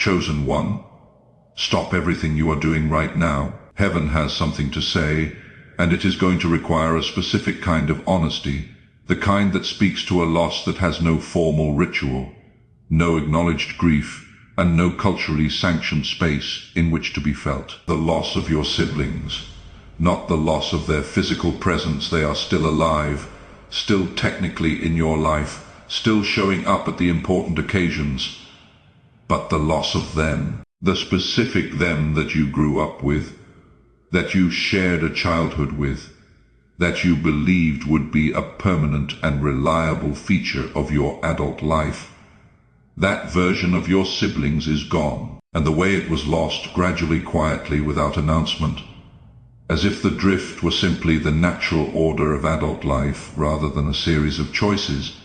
Chosen one, stop everything you are doing right now. Heaven has something to say, and it is going to require a specific kind of honesty, the kind that speaks to a loss that has no formal ritual, no acknowledged grief, and no culturally sanctioned space in which to be felt. The loss of your siblings, not the loss of their physical presence. They are still alive, still technically in your life, still showing up at the important occasions, but the loss of them, the specific them that you grew up with, that you shared a childhood with, that you believed would be a permanent and reliable feature of your adult life. That version of your siblings is gone, and the way it was lost, gradually, quietly, without announcement, as if the drift were simply the natural order of adult life rather than a series of choices,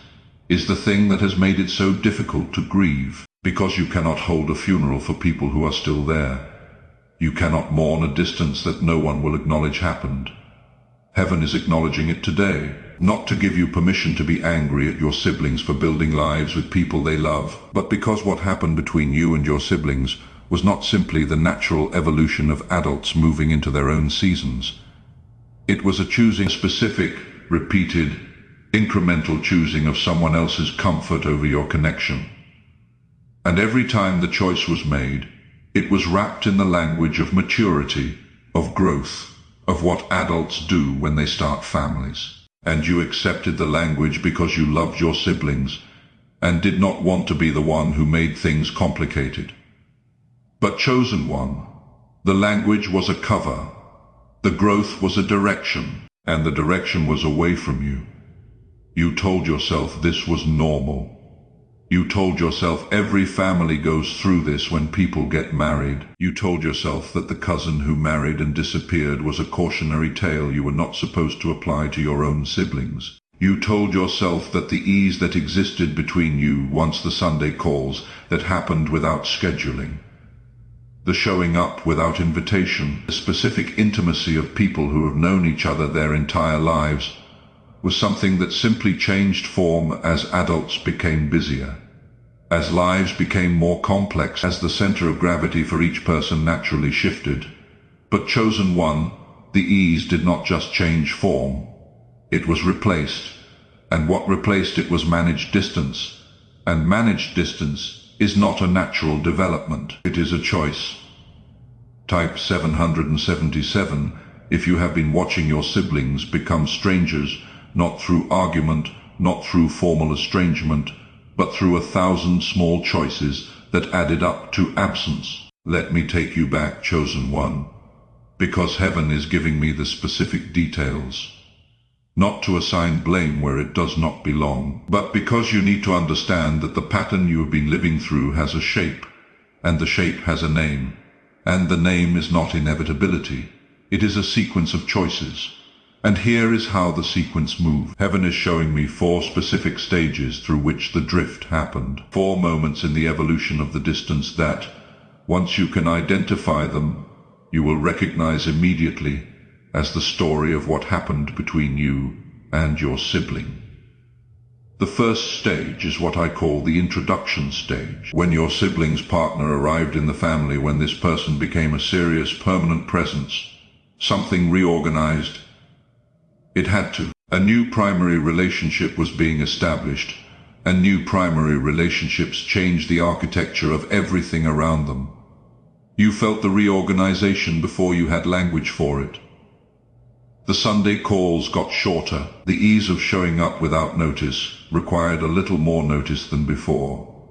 is the thing that has made it so difficult to grieve. Because you cannot hold a funeral for people who are still there. You cannot mourn a distance that no one will acknowledge happened. Heaven is acknowledging it today, not to give you permission to be angry at your siblings for building lives with people they love, but because what happened between you and your siblings was not simply the natural evolution of adults moving into their own seasons. It was a choosing, a specific, repeated, incremental choosing of someone else's comfort over your connection. And every time the choice was made, it was wrapped in the language of maturity, of growth, of what adults do when they start families. And you accepted the language because you loved your siblings and did not want to be the one who made things complicated. But chosen one, the language was a cover, the growth was a direction, and the direction was away from you. You told yourself this was normal. You told yourself every family goes through this when people get married. You told yourself that the cousin who married and disappeared was a cautionary tale you were not supposed to apply to your own siblings. You told yourself that the ease that existed between you once the Sunday calls that happened without scheduling, the showing up without invitation, the specific intimacy of people who have known each other their entire lives, was something that simply changed form as adults became busier, as lives became more complex, as the center of gravity for each person naturally shifted. But chosen one, the ease did not just change form, it was replaced, and what replaced it was managed distance, and managed distance is not a natural development, it is a choice. Type 777, if you have been watching your siblings become strangers, not through argument, not through formal estrangement, but through 1,000 small choices that added up to absence. Let me take you back, chosen one, because heaven is giving me the specific details. Not to assign blame where it does not belong, but because you need to understand that the pattern you have been living through has a shape, and the shape has a name, and the name is not inevitability. It is a sequence of choices. And here is how the sequence moved. Heaven is showing me 4 specific stages through which the drift happened. 4 moments in the evolution of the distance that, once you can identify them, you will recognize immediately as the story of what happened between you and your sibling. The first stage is what I call the introduction stage. When your sibling's partner arrived in the family, when this person became a serious, permanent presence, something reorganized. It had to. A new primary relationship was being established, and new primary relationships changed the architecture of everything around them. You felt the reorganization before you had language for it. The Sunday calls got shorter. The ease of showing up without notice required a little more notice than before.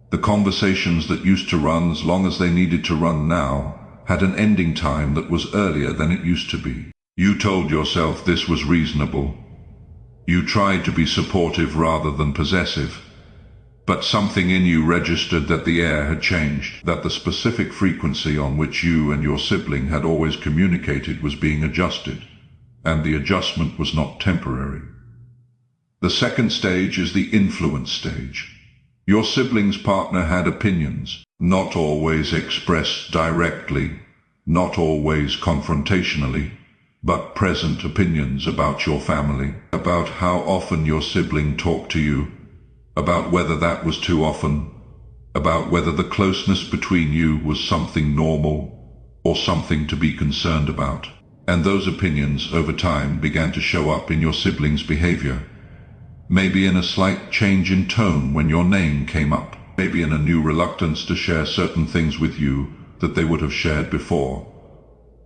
The conversations that used to run as long as they needed to run now had an ending time that was earlier than it used to be. You told yourself this was reasonable. You tried to be supportive rather than possessive, but something in you registered that the air had changed, that the specific frequency on which you and your sibling had always communicated was being adjusted, and the adjustment was not temporary. The second stage is the influence stage. Your sibling's partner had opinions, not always expressed directly, not always confrontationally, but present opinions about your family, about how often your sibling talked to you, about whether that was too often, about whether the closeness between you was something normal or something to be concerned about. And those opinions over time began to show up in your siblings' behavior. Maybe in a slight change in tone when your name came up. Maybe in a new reluctance to share certain things with you that they would have shared before.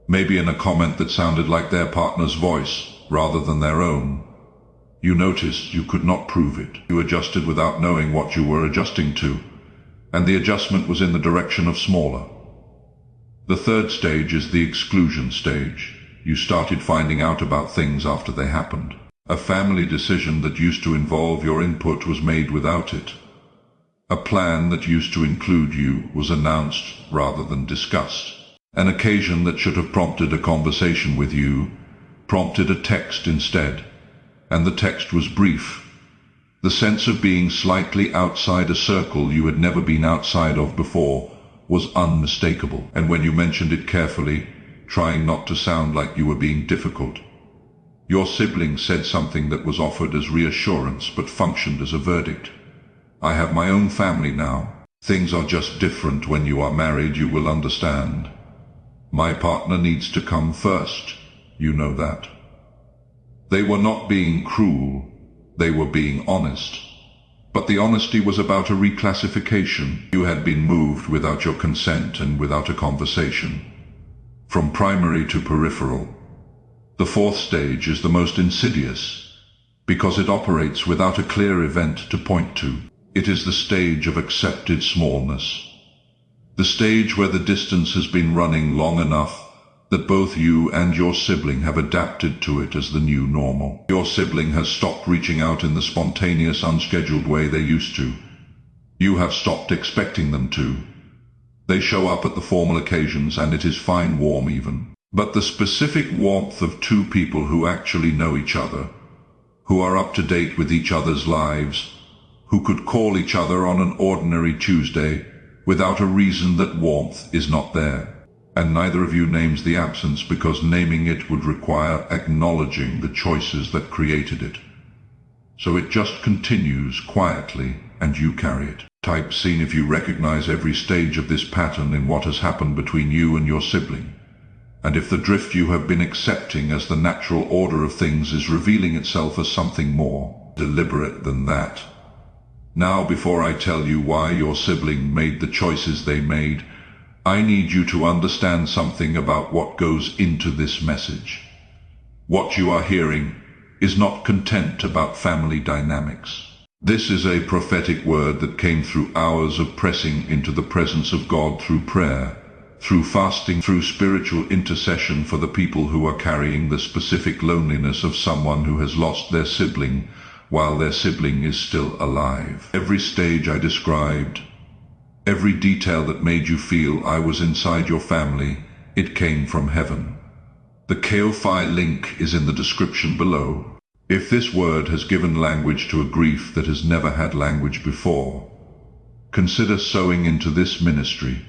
Maybe in a comment that sounded like their partner's voice rather than their own. You noticed you could not prove it. You adjusted without knowing what you were adjusting to, and the adjustment was in the direction of smaller. The third stage is the exclusion stage. You started finding out about things after they happened. A family decision that used to involve your input was made without it. A plan that used to include you was announced rather than discussed. An occasion that should have prompted a conversation with you prompted a text instead, and the text was brief. The sense of being slightly outside a circle you had never been outside of before was unmistakable, and when you mentioned it carefully, trying not to sound like you were being difficult, your sibling said something that was offered as reassurance but functioned as a verdict. I have my own family now. Things are just different when you are married, you will understand. My partner needs to come first. You know that. They were not being cruel, they were being honest. But the honesty was about a reclassification. You had been moved without your consent and without a conversation, from primary to peripheral. The fourth stage is the most insidious, because it operates without a clear event to point to. It is the stage of accepted smallness. The stage where the distance has been running long enough that both you and your sibling have adapted to it as the new normal. Your sibling has stopped reaching out in the spontaneous, unscheduled way they used to. You have stopped expecting them to. They show up at the formal occasions, and it is fine, warm even. But the specific warmth of two people who actually know each other, who are up to date with each other's lives, who could call each other on an ordinary Tuesday without a reason, that warmth is not there. And neither of you names the absence, because naming it would require acknowledging the choices that created it. So it just continues quietly, and you carry it. Type scene if you recognize every stage of this pattern in what has happened between you and your sibling, and if the drift you have been accepting as the natural order of things is revealing itself as something more deliberate than that. Now, before I tell you why your sibling made the choices they made, I need you to understand something about what goes into this message. What you are hearing is not content about family dynamics. This is a prophetic word that came through hours of pressing into the presence of God through prayer, through fasting, through spiritual intercession for the people who are carrying the specific loneliness of someone who has lost their sibling while their sibling is still alive. Every stage I described, every detail that made you feel I was inside your family, it came from heaven. The Ko-Fi link is in the description below. If this word has given language to a grief that has never had language before, consider sowing into this ministry.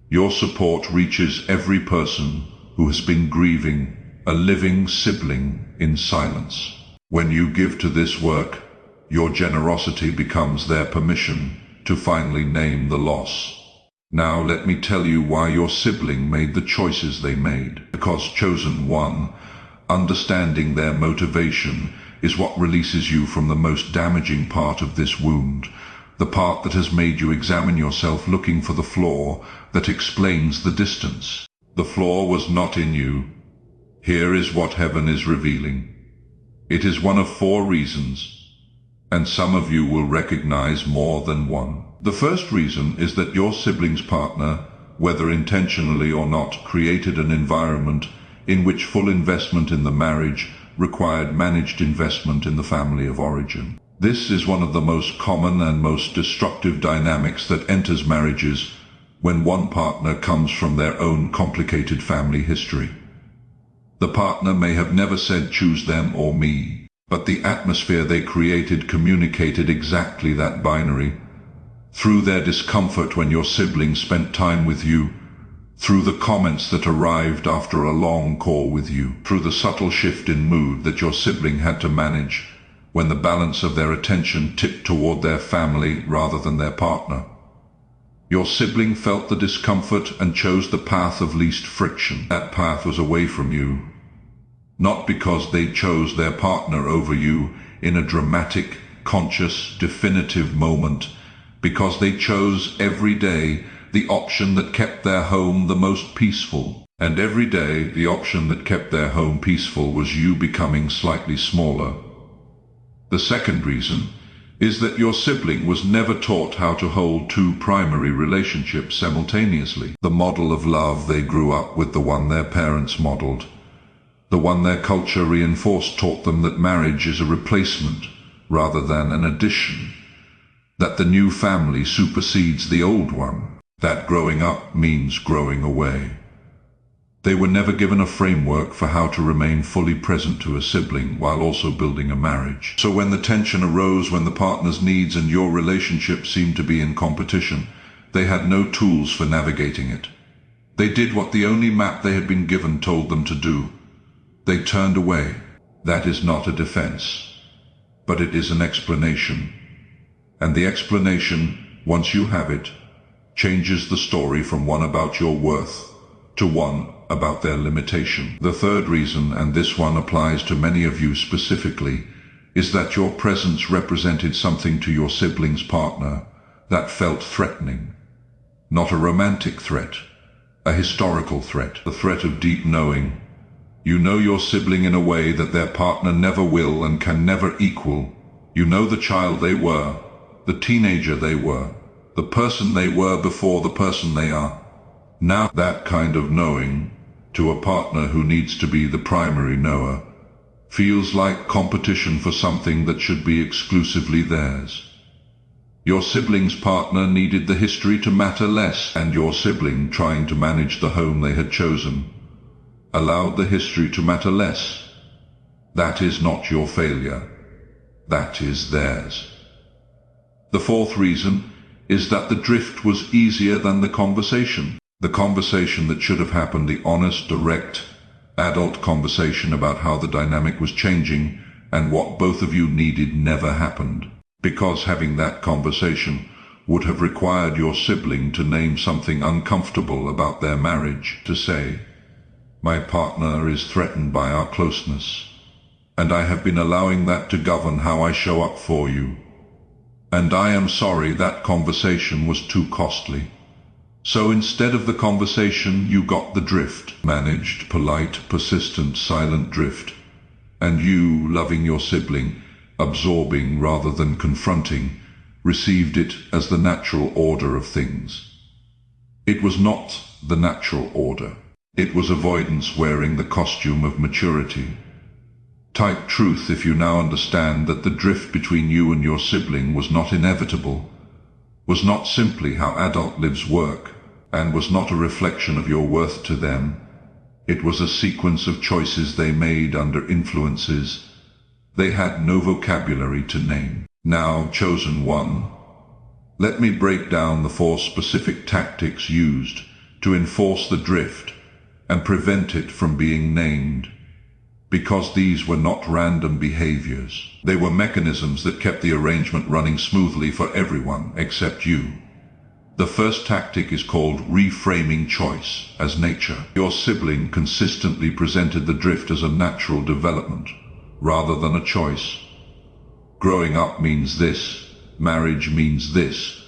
Your support reaches every person who has been grieving a living sibling in silence. When you give to this work, your generosity becomes their permission to finally name the loss. Now let me tell you why your sibling made the choices they made. Because chosen one, understanding their motivation, is what releases you from the most damaging part of this wound, the part that has made you examine yourself, looking for the flaw that explains the distance. The flaw was not in you. Here is what heaven is revealing. It is one of 4 reasons, and some of you will recognize more than one. The first reason is that your sibling's partner, whether intentionally or not, created an environment in which full investment in the marriage required managed investment in the family of origin. This is one of the most common and most destructive dynamics that enters marriages when one partner comes from their own complicated family history. The partner may have never said choose them or me, but the atmosphere they created communicated exactly that binary. Through their discomfort when your sibling spent time with you, through the comments that arrived after a long call with you, through the subtle shift in mood that your sibling had to manage when the balance of their attention tipped toward their family rather than their partner. Your sibling felt the discomfort and chose the path of least friction. That path was away from you, not because they chose their partner over you in a dramatic, conscious, definitive moment, because they chose every day the option that kept their home the most peaceful. And every day, the option that kept their home peaceful was you becoming slightly smaller. The second reason is that your sibling was never taught how to hold two primary relationships simultaneously. The model of love they grew up with, the one their parents modeled, the one their culture reinforced, taught them that marriage is a replacement rather than an addition, that the new family supersedes the old one, that growing up means growing away. They were never given a framework for how to remain fully present to a sibling while also building a marriage. So when the tension arose, when the partner's needs and your relationship seemed to be in competition, they had no tools for navigating it. They did what the only map they had been given told them to do. They turned away. That is not a defense, but it is an explanation. And the explanation, once you have it, changes the story from one about your worth to one about their limitation. The third reason, and this one applies to many of you specifically, is that your presence represented something to your sibling's partner that felt threatening. Not a romantic threat, a historical threat, the threat of deep knowing. You know your sibling in a way that their partner never will and can never equal. You know the child they were, the teenager they were, the person they were before the person they are. Now that kind of knowing, to a partner who needs to be the primary knower, feels like competition for something that should be exclusively theirs. Your sibling's partner needed the history to matter less, and your sibling, trying to manage the home they had chosen, allowed the history to matter less. That is not your failure. That is theirs. The fourth reason is that the drift was easier than the conversation. The conversation that should have happened, the honest, direct, adult conversation about how the dynamic was changing and what both of you needed, never happened. Because having that conversation would have required your sibling to name something uncomfortable about their marriage, to say, "My partner is threatened by our closeness, and I have been allowing that to govern how I show up for you. And I am sorry that conversation was too costly." So instead of the conversation, you got the drift. Managed, polite, persistent, silent drift. And you, loving your sibling, absorbing rather than confronting, received it as the natural order of things. It was not the natural order. It was avoidance wearing the costume of maturity. Tight truth if you now understand that the drift between you and your sibling was not inevitable, was not simply how adult lives work, and was not a reflection of your worth to them. It was a sequence of choices they made under influences they had no vocabulary to name. Now, chosen one, let me break down the 4 specific tactics used to enforce the drift and prevent it from being named. Because these were not random behaviors. They were mechanisms that kept the arrangement running smoothly for everyone except you. The first tactic is called reframing choice as nature. Your sibling consistently presented the drift as a natural development, rather than a choice. Growing up means this. Marriage means this.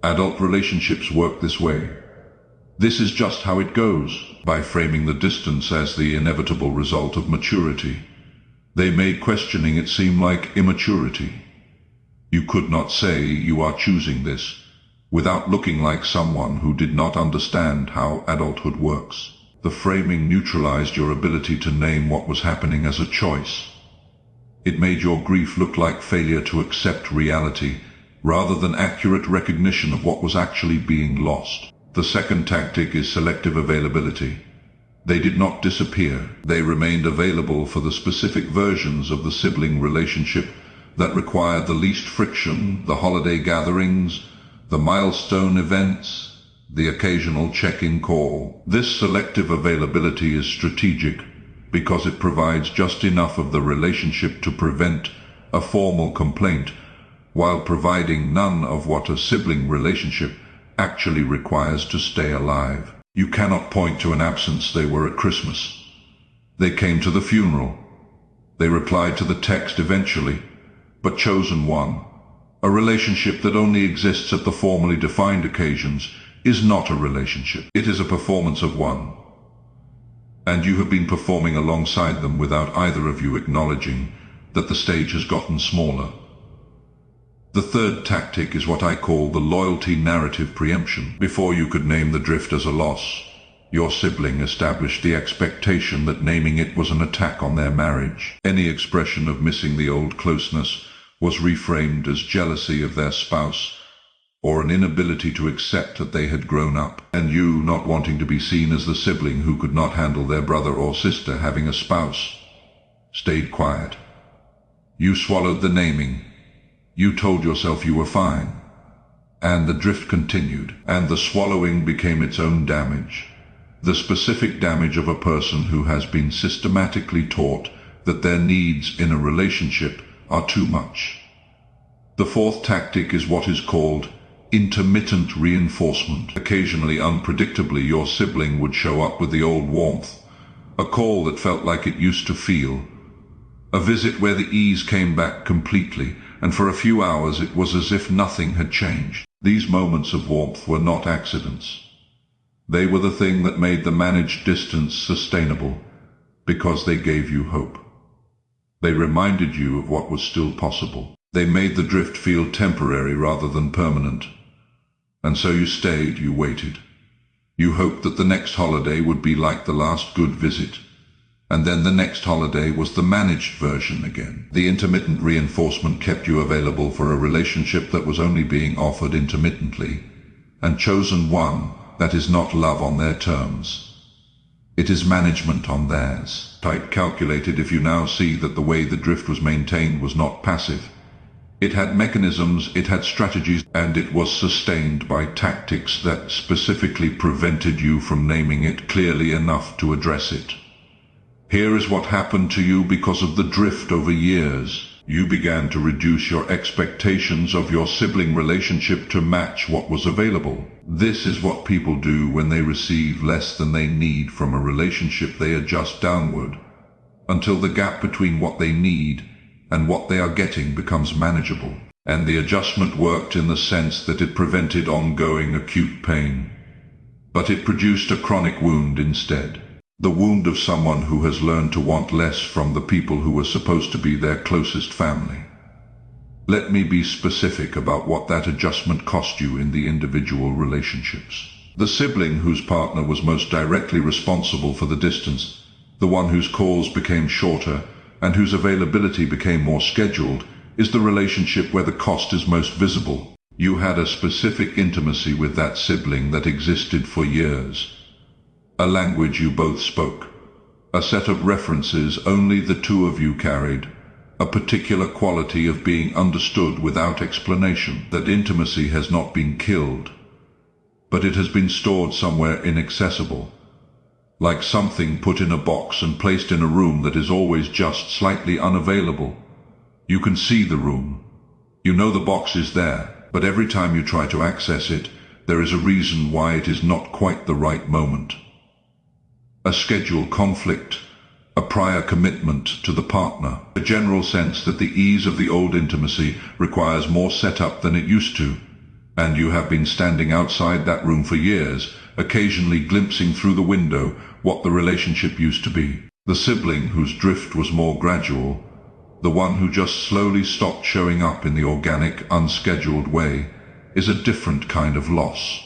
Adult relationships work this way. This is just how it goes. By framing the distance as the inevitable result of maturity, they made questioning it seem like immaturity. You could not say you are choosing this without looking like someone who did not understand how adulthood works. The framing neutralized your ability to name what was happening as a choice. It made your grief look like failure to accept reality rather than accurate recognition of what was actually being lost. The second tactic is selective availability. They did not disappear. They remained available for the specific versions of the sibling relationship that required the least friction, the holiday gatherings, the milestone events, the occasional check-in call. This selective availability is strategic because it provides just enough of the relationship to prevent a formal complaint, while providing none of what a sibling relationship actually requires to stay alive. You cannot point to an absence. They were at Christmas. They came to the funeral. They replied to the text eventually, but chosen one. A relationship that only exists at the formally defined occasions is not a relationship. It is a performance of one. And you have been performing alongside them without either of you acknowledging that the stage has gotten smaller. The third tactic is what I call the loyalty narrative preemption. Before you could name the drift as a loss, your sibling established the expectation that naming it was an attack on their marriage. Any expression of missing the old closeness was reframed as jealousy of their spouse, or an inability to accept that they had grown up, and you, not wanting to be seen as the sibling who could not handle their brother or sister having a spouse, stayed quiet. You swallowed the naming. You told yourself you were fine. And the drift continued, and the swallowing became its own damage. The specific damage of a person who has been systematically taught that their needs in a relationship are too much. The fourth tactic is what is called intermittent reinforcement. Occasionally, unpredictably, your sibling would show up with the old warmth, a call that felt like it used to feel, a visit where the ease came back completely, and for a few hours it was as if nothing had changed. These moments of warmth were not accidents. They were the thing that made the managed distance sustainable, because they gave you hope. They reminded you of what was still possible. They made the drift feel temporary rather than permanent. And so you stayed, you waited. You hoped that the next holiday would be like the last good visit. And then the next holiday was the managed version again. The intermittent reinforcement kept you available for a relationship that was only being offered intermittently, and chosen one that is not love on their terms. It is management on theirs. Type calculated if you now see that the way the drift was maintained was not passive. It had mechanisms, it had strategies, and it was sustained by tactics that specifically prevented you from naming it clearly enough to address it. Here is what happened to you because of the drift over years. You began to reduce your expectations of your sibling relationship to match what was available. This is what people do when they receive less than they need from a relationship. They adjust downward until the gap between what they need and what they are getting becomes manageable. And the adjustment worked in the sense that it prevented ongoing acute pain, but it produced a chronic wound instead. The wound of someone who has learned to want less from the people who were supposed to be their closest family. Let me be specific about what that adjustment cost you in the individual relationships. The sibling whose partner was most directly responsible for the distance, the one whose calls became shorter and whose availability became more scheduled, is the relationship where the cost is most visible. You had a specific intimacy with that sibling that existed for years. A language you both spoke, a set of references only the two of you carried, a particular quality of being understood without explanation. That intimacy has not been killed, but it has been stored somewhere inaccessible, like something put in a box and placed in a room that is always just slightly unavailable. You can see the room. You know the box is there, but every time you try to access it, there is a reason why it is not quite the right moment. A schedule conflict, a prior commitment to the partner, a general sense that the ease of the old intimacy requires more setup than it used to, and you have been standing outside that room for years, occasionally glimpsing through the window what the relationship used to be. The sibling whose drift was more gradual, the one who just slowly stopped showing up in the organic, unscheduled way, is a different kind of loss.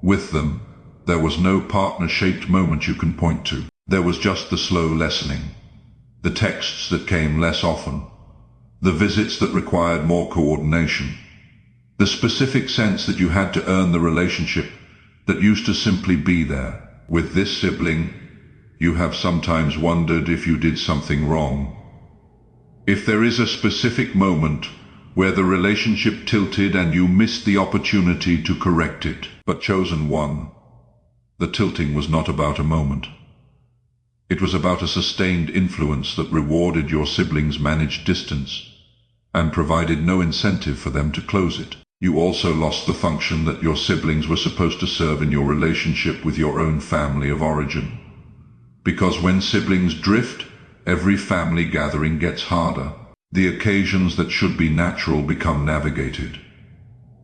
With them, there was no partner-shaped moment you can point to. There was just the slow lessening, the texts that came less often, the visits that required more coordination, the specific sense that you had to earn the relationship that used to simply be there. With this sibling, you have sometimes wondered if you did something wrong. If there is a specific moment where the relationship tilted and you missed the opportunity to correct it, but chosen one. The tilting was not about a moment. It was about a sustained influence that rewarded your siblings' managed distance and provided no incentive for them to close it. You also lost the function that your siblings were supposed to serve in your relationship with your own family of origin. Because when siblings drift, every family gathering gets harder. The occasions that should be natural become navigated.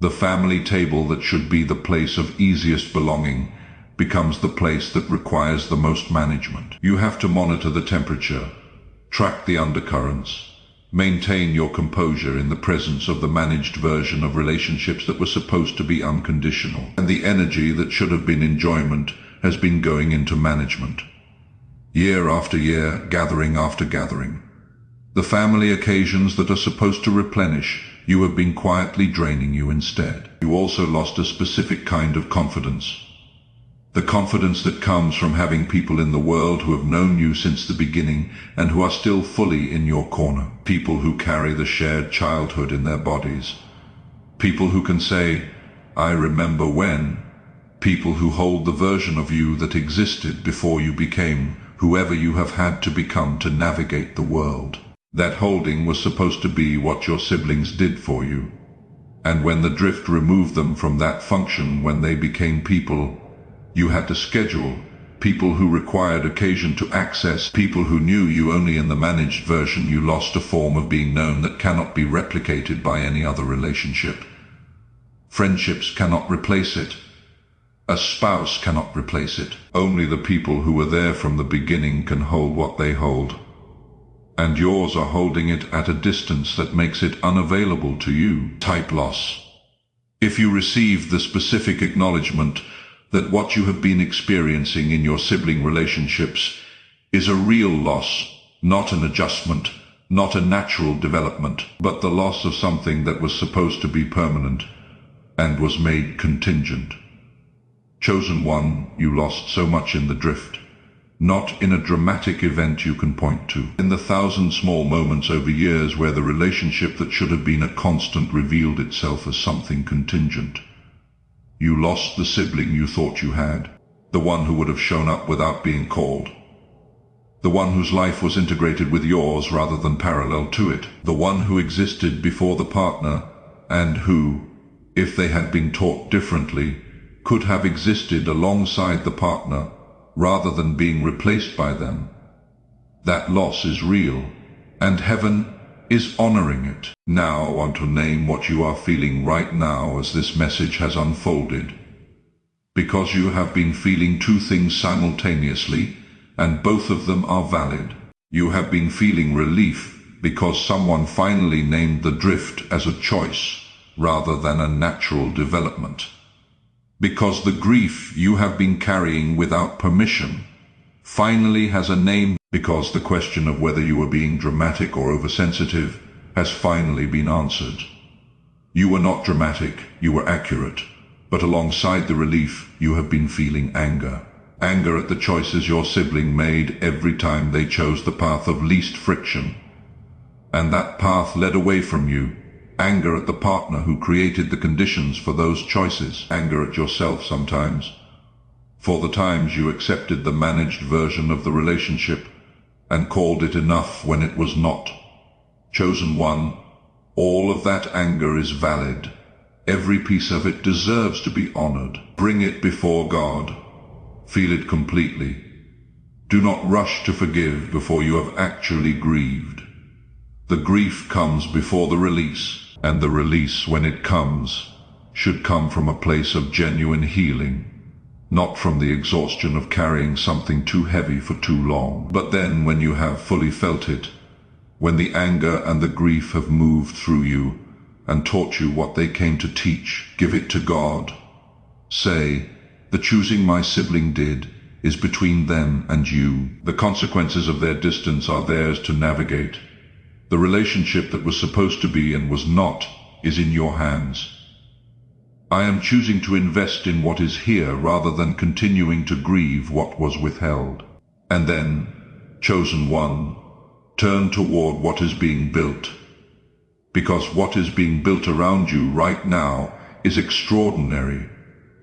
The family table that should be the place of easiest belonging becomes the place that requires the most management. You have to monitor the temperature, track the undercurrents, maintain your composure in the presence of the managed version of relationships that were supposed to be unconditional. And the energy that should have been enjoyment has been going into management. Year after year, gathering after gathering. The family occasions that are supposed to replenish you have been quietly draining you instead. You also lost a specific kind of confidence. The confidence that comes from having people in the world who have known you since the beginning and who are still fully in your corner. People who carry the shared childhood in their bodies. People who can say, "I remember when." People who hold the version of you that existed before you became whoever you have had to become to navigate the world. That holding was supposed to be what your siblings did for you. And when the drift removed them from that function, when they became people, you had to schedule people who required occasion to access, people who knew you only in the managed version. You lost a form of being known that cannot be replicated by any other relationship. Friendships cannot replace it. A spouse cannot replace it. Only the people who were there from the beginning can hold what they hold. And yours are holding it at a distance that makes it unavailable to you. Type loss. If you receive the specific acknowledgement that what you have been experiencing in your sibling relationships is a real loss, not an adjustment, not a natural development, but the loss of something that was supposed to be permanent and was made contingent. Chosen one, you lost so much in the drift. Not in a dramatic event you can point to. In the thousand small moments over years where the relationship that should have been a constant revealed itself as something contingent. You lost the sibling you thought you had. The one who would have shown up without being called. The one whose life was integrated with yours rather than parallel to it. The one who existed before the partner and who, if they had been taught differently, could have existed alongside the partner rather than being replaced by them. That loss is real, and heaven is honoring it. Now I want to name what you are feeling right now as this message has unfolded. Because you have been feeling two things simultaneously, and both of them are valid. You have been feeling relief because someone finally named the drift as a choice rather than a natural development. Because the grief you have been carrying without permission finally has a name, because the question of whether you were being dramatic or oversensitive has finally been answered. You were not dramatic, you were accurate, but alongside the relief you have been feeling anger. Anger at the choices your sibling made every time they chose the path of least friction. And that path led away from you. Anger at the partner who created the conditions for those choices. Anger at yourself sometimes, for the times you accepted the managed version of the relationship and called it enough when it was not. Chosen one, all of that anger is valid. Every piece of it deserves to be honored. Bring it before God. Feel it completely. Do not rush to forgive before you have actually grieved. The grief comes before the release. And the release, when it comes, should come from a place of genuine healing, not from the exhaustion of carrying something too heavy for too long. But then, when you have fully felt it, when the anger and the grief have moved through you and taught you what they came to teach, give it to God. Say, the choosing my sibling did is between them and you. The consequences of their distance are theirs to navigate. The relationship that was supposed to be and was not is in your hands. I am choosing to invest in what is here rather than continuing to grieve what was withheld. And then, chosen one, turn toward what is being built. Because what is being built around you right now is extraordinary,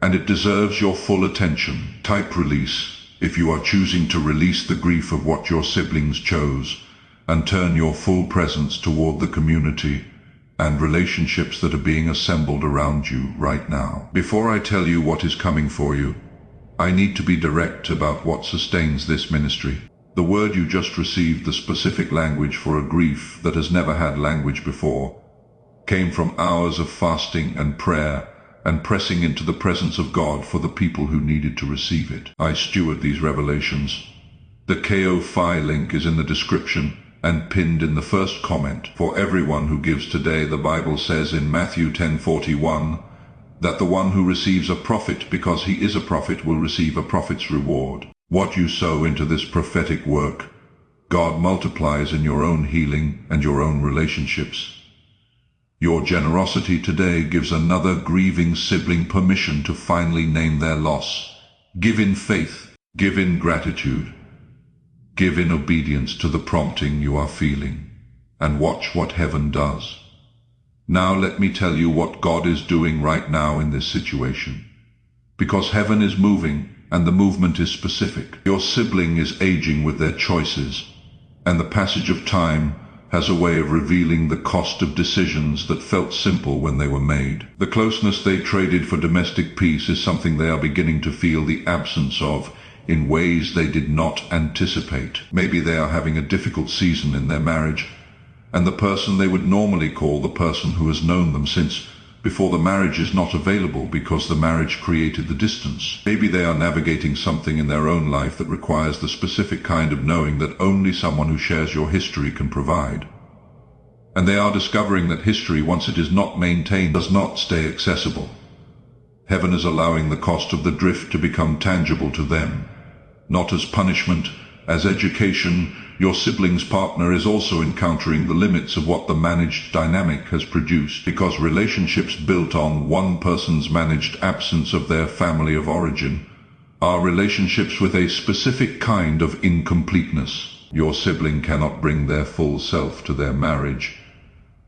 and it deserves your full attention. Type release if you are choosing to release the grief of what your siblings chose, and turn your full presence toward the community and relationships that are being assembled around you right now. Before I tell you what is coming for you, I need to be direct about what sustains this ministry. The word you just received, the specific language for a grief that has never had language before, came from hours of fasting and prayer and pressing into the presence of God for the people who needed to receive it. I steward these revelations. The Ko-Fi link is in the description and pinned in the first comment. For everyone who gives today, the Bible says in Matthew 10:41, that the one who receives a prophet because he is a prophet will receive a prophet's reward. What you sow into this prophetic work, God multiplies in your own healing and your own relationships. Your generosity today gives another grieving sibling permission to finally name their loss. Give in faith, give in gratitude, give in obedience to the prompting you are feeling, and watch what heaven does. Now let me tell you what God is doing right now in this situation. Because heaven is moving, and the movement is specific. Your sibling is aging with their choices, and the passage of time has a way of revealing the cost of decisions that felt simple when they were made. The closeness they traded for domestic peace is something they are beginning to feel the absence of in ways they did not anticipate. Maybe they are having a difficult season in their marriage, and the person they would normally call the person who has known them since before the marriage is not available because the marriage created the distance. Maybe they are navigating something in their own life that requires the specific kind of knowing that only someone who shares your history can provide. And they are discovering that history, once it is not maintained, does not stay accessible. Heaven is allowing the cost of the drift to become tangible to them, not as punishment, as education. Your sibling's partner is also encountering the limits of what the managed dynamic has produced, because relationships built on one person's managed absence of their family of origin are relationships with a specific kind of incompleteness. Your sibling cannot bring their full self to their marriage,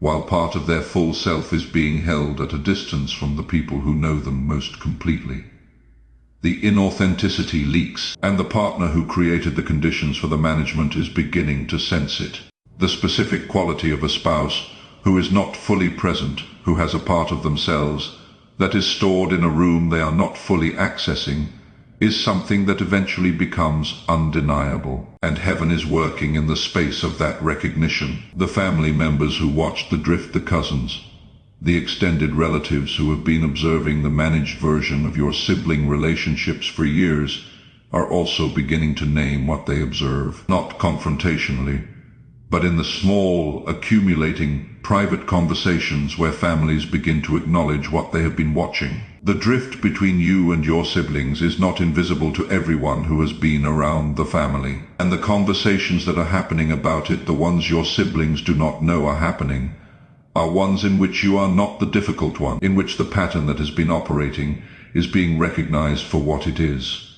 while part of their full self is being held at a distance from the people who know them most completely. The inauthenticity leaks, and the partner who created the conditions for the management is beginning to sense it. The specific quality of a spouse who is not fully present, who has a part of themselves that is stored in a room they are not fully accessing, is something that eventually becomes undeniable. And heaven is working in the space of that recognition. The family members who watched the drift, the cousins, the extended relatives who have been observing the managed version of your sibling relationships for years are also beginning to name what they observe, not confrontationally, but in the small, accumulating, private conversations where families begin to acknowledge what they have been watching. The drift between you and your siblings is not invisible to everyone who has been around the family, and the conversations that are happening about it, the ones your siblings do not know are happening, are ones in which you are not the difficult one, in which the pattern that has been operating is being recognized for what it is.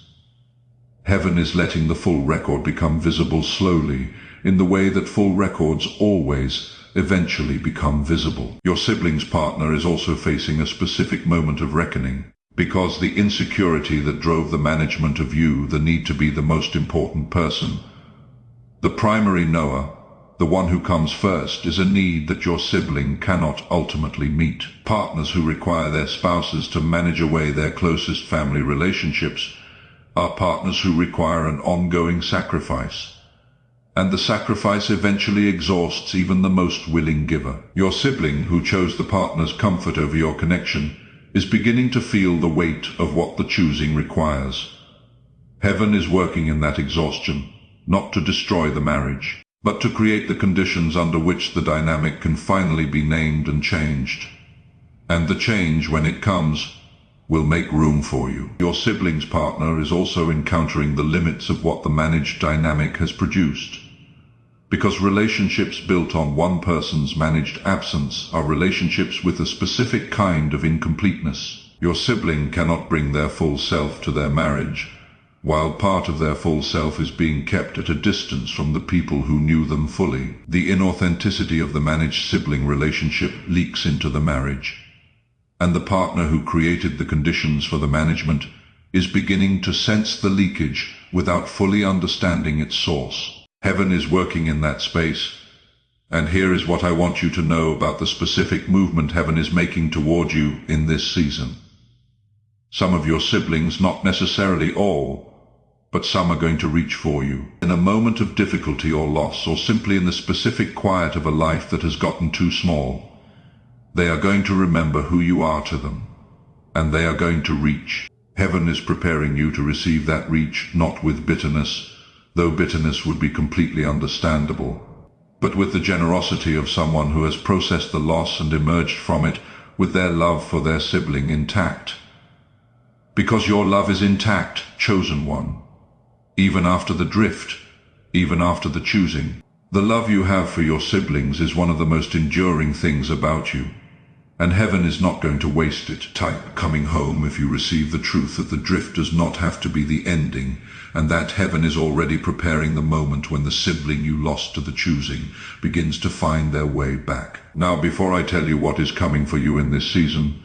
Heaven is letting the full record become visible slowly, in the way that full records always eventually become visible. Your sibling's partner is also facing a specific moment of reckoning, because the insecurity that drove the management of you, the need to be the most important person, the primary knower, the one who comes first, is a need that your sibling cannot ultimately meet. Partners who require their spouses to manage away their closest family relationships are partners who require an ongoing sacrifice, and the sacrifice eventually exhausts even the most willing giver. Your sibling who chose the partner's comfort over your connection is beginning to feel the weight of what the choosing requires. Heaven is working in that exhaustion, not to destroy the marriage, but to create the conditions under which the dynamic can finally be named and changed. And the change, when it comes, will make room for you. Your sibling's partner is also encountering the limits of what the managed dynamic has produced, because relationships built on one person's managed absence are relationships with a specific kind of incompleteness. Your sibling cannot bring their full self to their marriage, while part of their full self is being kept at a distance from the people who knew them fully. The inauthenticity of the managed sibling relationship leaks into the marriage, and the partner who created the conditions for the management is beginning to sense the leakage without fully understanding its source. Heaven is working in that space, And here is what I want you to know about the specific movement heaven is making toward you in this season. Some of your siblings, not necessarily all, but some are going to reach for you. In a moment of difficulty or loss, or simply in the specific quiet of a life that has gotten too small, they are going to remember who you are to them, and they are going to reach. Heaven is preparing you to receive that reach, not with bitterness, though bitterness would be completely understandable, but with the generosity of someone who has processed the loss and emerged from it with their love for their sibling intact. Because your love is intact, chosen one. Even after the drift, even after the choosing. The love you have for your siblings is one of the most enduring things about you, and heaven is not going to waste it. Type coming home if you receive the truth that the drift does not have to be the ending, and that heaven is already preparing the moment when the sibling you lost to the choosing begins to find their way back. Now, before I tell you what is coming for you in this season,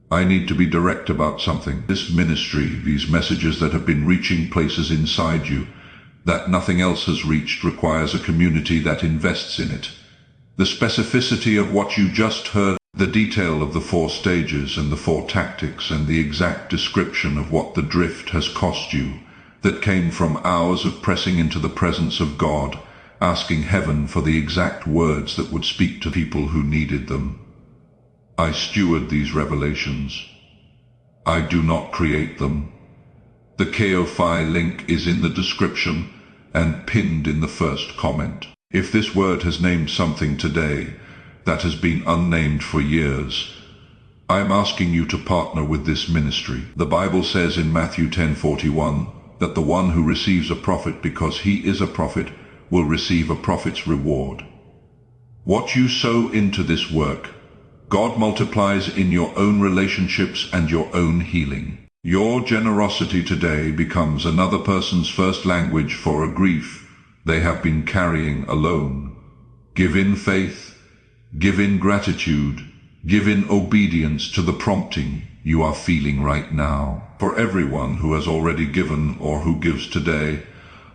I need to be direct about something. This ministry, these messages that have been reaching places inside you that nothing else has reached, requires a community that invests in it. The specificity of what you just heard, the detail of the 4 stages and the 4 tactics, and the exact description of what the drift has cost you, that came from hours of pressing into the presence of God, asking heaven for the exact words that would speak to people who needed them. I steward these revelations. I do not create them. The Ko-Fi link is in the description and pinned in the first comment. If this word has named something today that has been unnamed for years, I am asking you to partner with this ministry. The Bible says in Matthew 10:41 that the one who receives a prophet because he is a prophet will receive a prophet's reward. What you sow into this work, God multiplies in your own relationships and your own healing. Your generosity today becomes another person's first language for a grief they have been carrying alone. Give in faith, give in gratitude, give in obedience to the prompting you are feeling right now. For everyone who has already given or who gives today,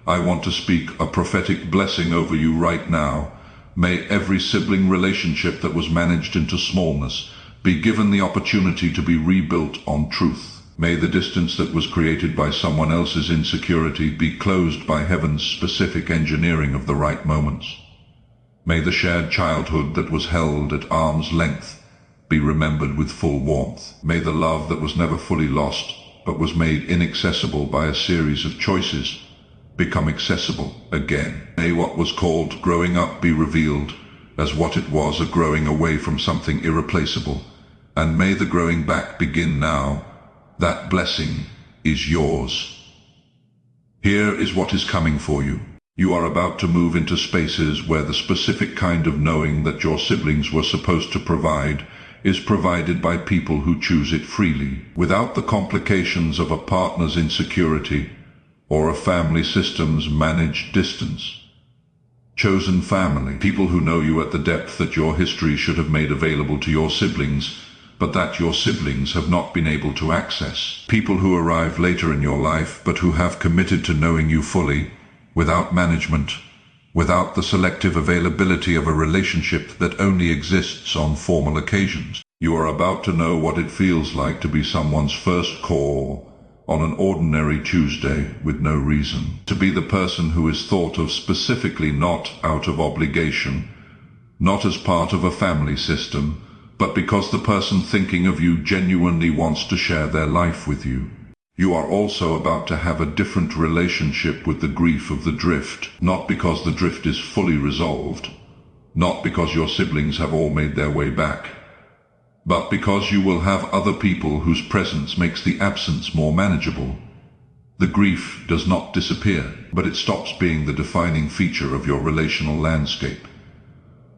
I want to speak a prophetic blessing over you right now. May every sibling relationship that was managed into smallness be given the opportunity to be rebuilt on truth. May the distance that was created by someone else's insecurity be closed by heaven's specific engineering of the right moments. May the shared childhood that was held at arm's length be remembered with full warmth. May the love that was never fully lost but was made inaccessible by a series of choices become accessible again. May what was called growing up be revealed as what it was, a growing away from something irreplaceable, and may the growing back begin now. That blessing is yours. Here is what is coming for you. You are about to move into spaces where the specific kind of knowing that your siblings were supposed to provide is provided by people who choose it freely, without the complications of a partner's insecurity or a family system's managed distance. Chosen family, people who know you at the depth that your history should have made available to your siblings, but that your siblings have not been able to access. People who arrive later in your life, but who have committed to knowing you fully, without management, without the selective availability of a relationship that only exists on formal occasions. You are about to know what it feels like to be someone's first call on an ordinary Tuesday with no reason. To be the person who is thought of specifically not out of obligation, not as part of a family system, but because the person thinking of you genuinely wants to share their life with you. You are also about to have a different relationship with the grief of the drift, not because the drift is fully resolved, not because your siblings have all made their way back, but because you will have other people whose presence makes the absence more manageable. The grief does not disappear, but it stops being the defining feature of your relational landscape.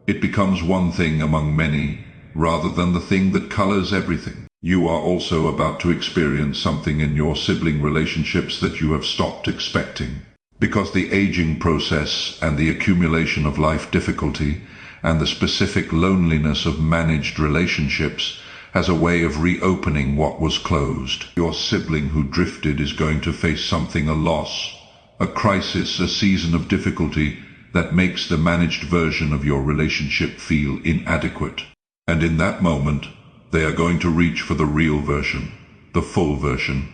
It becomes one thing among many, rather than the thing that colors everything. You are also about to experience something in your sibling relationships that you have stopped expecting, because the aging process and the accumulation of life difficulty and the specific loneliness of managed relationships has a way of reopening what was closed. Your sibling who drifted is going to face something, a loss, a crisis, a season of difficulty that makes the managed version of your relationship feel inadequate. And in that moment, they are going to reach for the real version, the full version,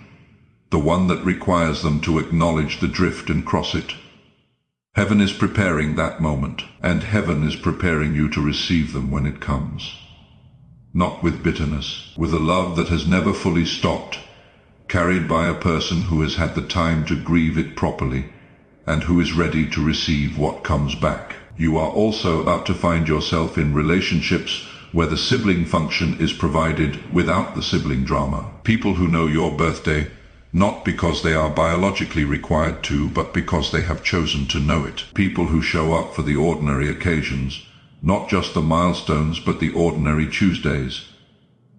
the one that requires them to acknowledge the drift and cross it. Heaven is preparing that moment, and heaven is preparing you to receive them when it comes. Not with bitterness, with a love that has never fully stopped, carried by a person who has had the time to grieve it properly, and who is ready to receive what comes back. You are also about to find yourself in relationships where the sibling function is provided without the sibling drama. People who know your birthday, not because they are biologically required to, but because they have chosen to know it. People who show up for the ordinary occasions, not just the milestones, but the ordinary Tuesdays.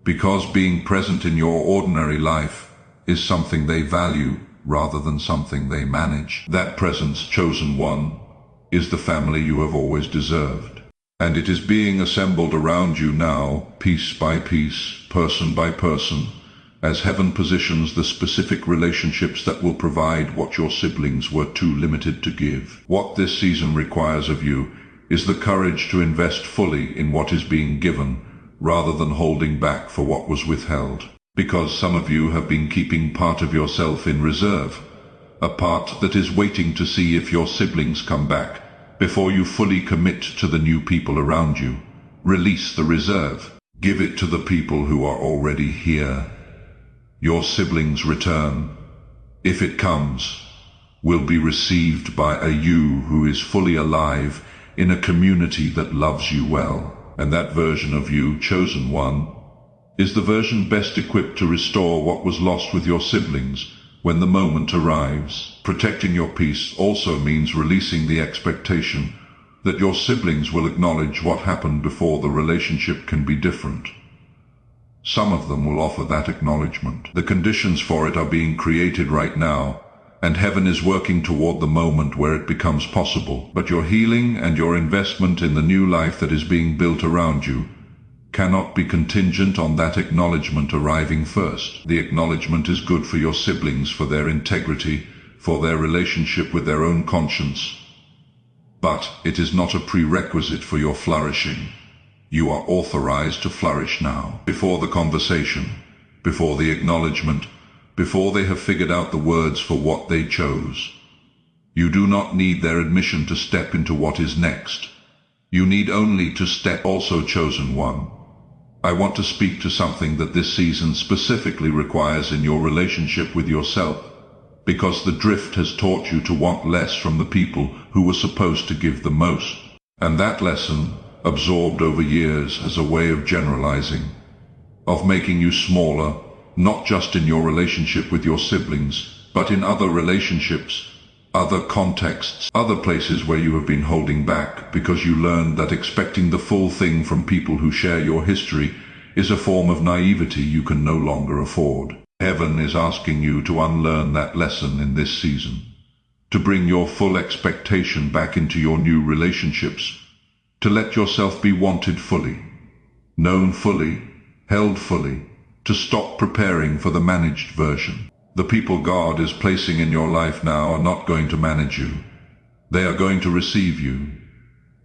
Because being present in your ordinary life is something they value rather than something they manage. That presence, chosen one, is the family you have always deserved. And it is being assembled around you now, piece by piece, person by person, as heaven positions the specific relationships that will provide what your siblings were too limited to give. What this season requires of you is the courage to invest fully in what is being given, rather than holding back for what was withheld. Because some of you have been keeping part of yourself in reserve, a part that is waiting to see if your siblings come back, before you fully commit to the new people around you. Release the reserve. Give it to the people who are already here. Your siblings' return, if it comes, will be received by a you who is fully alive in a community that loves you well. And that version of you, chosen one, is the version best equipped to restore what was lost with your siblings when the moment arrives. Protecting your peace also means releasing the expectation that your siblings will acknowledge what happened before the relationship can be different. Some of them will offer that acknowledgement. The conditions for it are being created right now, and heaven is working toward the moment where it becomes possible. But your healing and your investment in the new life that is being built around you cannot be contingent on that acknowledgement arriving first. The acknowledgement is good for your siblings, for their integrity, for their relationship with their own conscience. But it is not a prerequisite for your flourishing. You are authorized to flourish now. Before the conversation, before the acknowledgement, before they have figured out the words for what they chose. You do not need their admission to step into what is next. You need only to step. Also, chosen one, I want to speak to something that this season specifically requires in your relationship with yourself, because the drift has taught you to want less from the people who were supposed to give the most. And that lesson, absorbed over years as a way of generalizing, of making you smaller, not just in your relationship with your siblings, but in other relationships, other contexts, other places where you have been holding back because you learned that expecting the full thing from people who share your history is a form of naivety you can no longer afford. Heaven is asking you to unlearn that lesson in this season, to bring your full expectation back into your new relationships, to let yourself be wanted fully, known fully, held fully, to stop preparing for the managed version. The people God is placing in your life now are not going to manage you. They are going to receive you,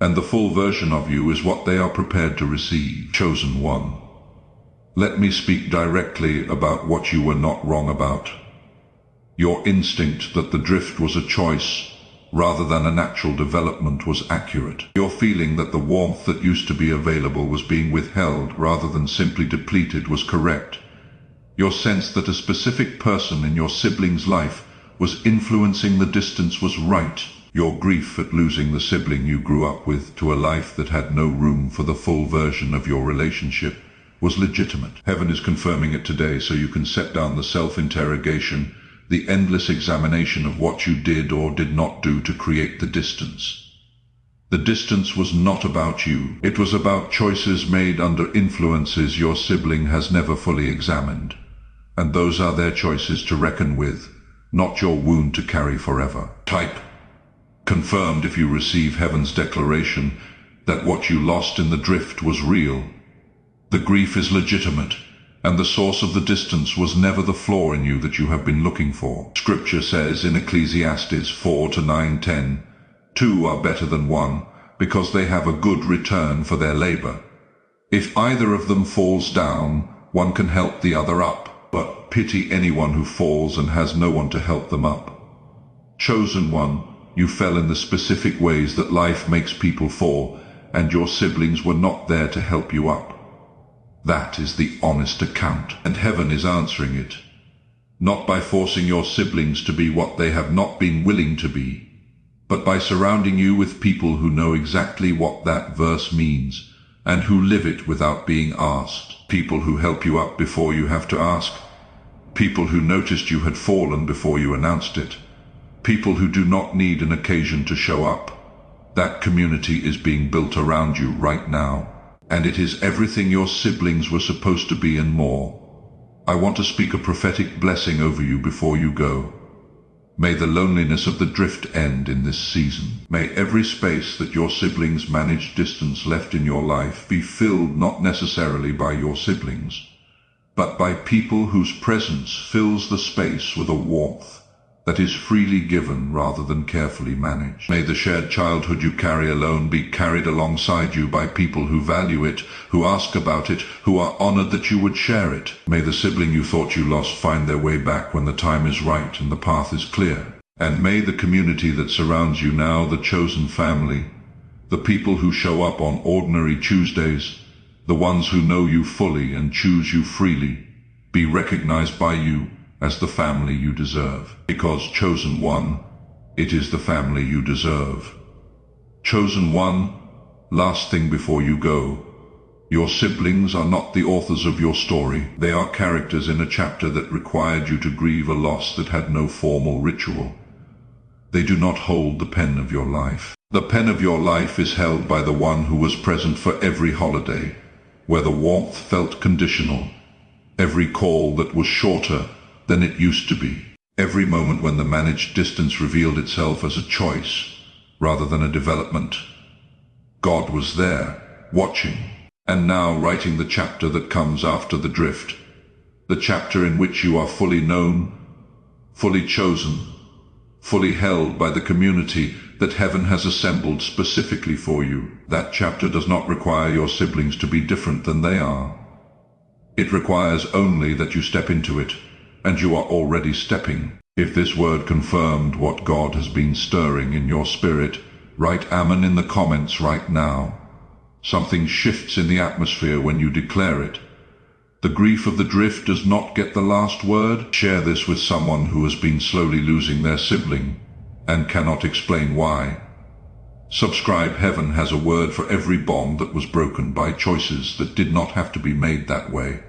and the full version of you is what they are prepared to receive. Chosen one, let me speak directly about what you were not wrong about. Your instinct that the drift was a choice rather than a natural development was accurate. Your feeling that the warmth that used to be available was being withheld rather than simply depleted was correct. Your sense that a specific person in your sibling's life was influencing the distance was right. Your grief at losing the sibling you grew up with to a life that had no room for the full version of your relationship was legitimate. Heaven is confirming it today so you can set down the self-interrogation, the endless examination of what you did or did not do to create the distance. The distance was not about you. It was about choices made under influences your sibling has never fully examined. And those are their choices to reckon with, not your wound to carry forever. Type confirmed if you receive heaven's declaration that what you lost in the drift was real. The grief is legitimate, and the source of the distance was never the flaw in you that you have been looking for. Scripture says in Ecclesiastes 4:9-10, Two are better than one, because they have a good return for their labor. If either of them falls down, one can help the other up, but pity anyone who falls and has no one to help them up. Chosen one, you fell in the specific ways that life makes people fall, and your siblings were not there to help you up. That is the honest account, and heaven is answering it. Not by forcing your siblings to be what they have not been willing to be, but by surrounding you with people who know exactly what that verse means, and who live it without being asked. People who help you up before you have to ask. People who noticed you had fallen before you announced it. People who do not need an occasion to show up. That community is being built around you right now, and it is everything your siblings were supposed to be and more. I want to speak a prophetic blessing over you before you go. May the loneliness of the drift end in this season. May every space that your siblings managed distance left in your life be filled not necessarily by your siblings, but by people whose presence fills the space with a warmth that is freely given rather than carefully managed. May the shared childhood you carry alone be carried alongside you by people who value it, who ask about it, who are honored that you would share it. May the sibling you thought you lost find their way back when the time is right and the path is clear. And may the community that surrounds you now, the chosen family, the people who show up on ordinary Tuesdays, the ones who know you fully and choose you freely, be recognized by you as the family you deserve. Because chosen one, it is the family you deserve. Chosen one, last thing before you go. Your siblings are not the authors of your story. They are characters in a chapter that required you to grieve a loss that had no formal ritual. They do not hold the pen of your life. The pen of your life is held by the one who was present for every holiday, where the warmth felt conditional, every call that was shorter than it used to be, every moment when the managed distance revealed itself as a choice rather than a development. God was there, watching, and now writing the chapter that comes after the drift, the chapter in which you are fully known, fully chosen, fully held by the community that heaven has assembled specifically for you. That chapter does not require your siblings to be different than they are. It requires only that you step into it, and you are already stepping. If this word confirmed what God has been stirring in your spirit, write Amen in the comments right now. Something shifts in the atmosphere when you declare it. The grief of the drift does not get the last word. Share this with someone who has been slowly losing their sibling and cannot explain why. Subscribe. Heaven has a word for every bond that was broken by choices that did not have to be made that way.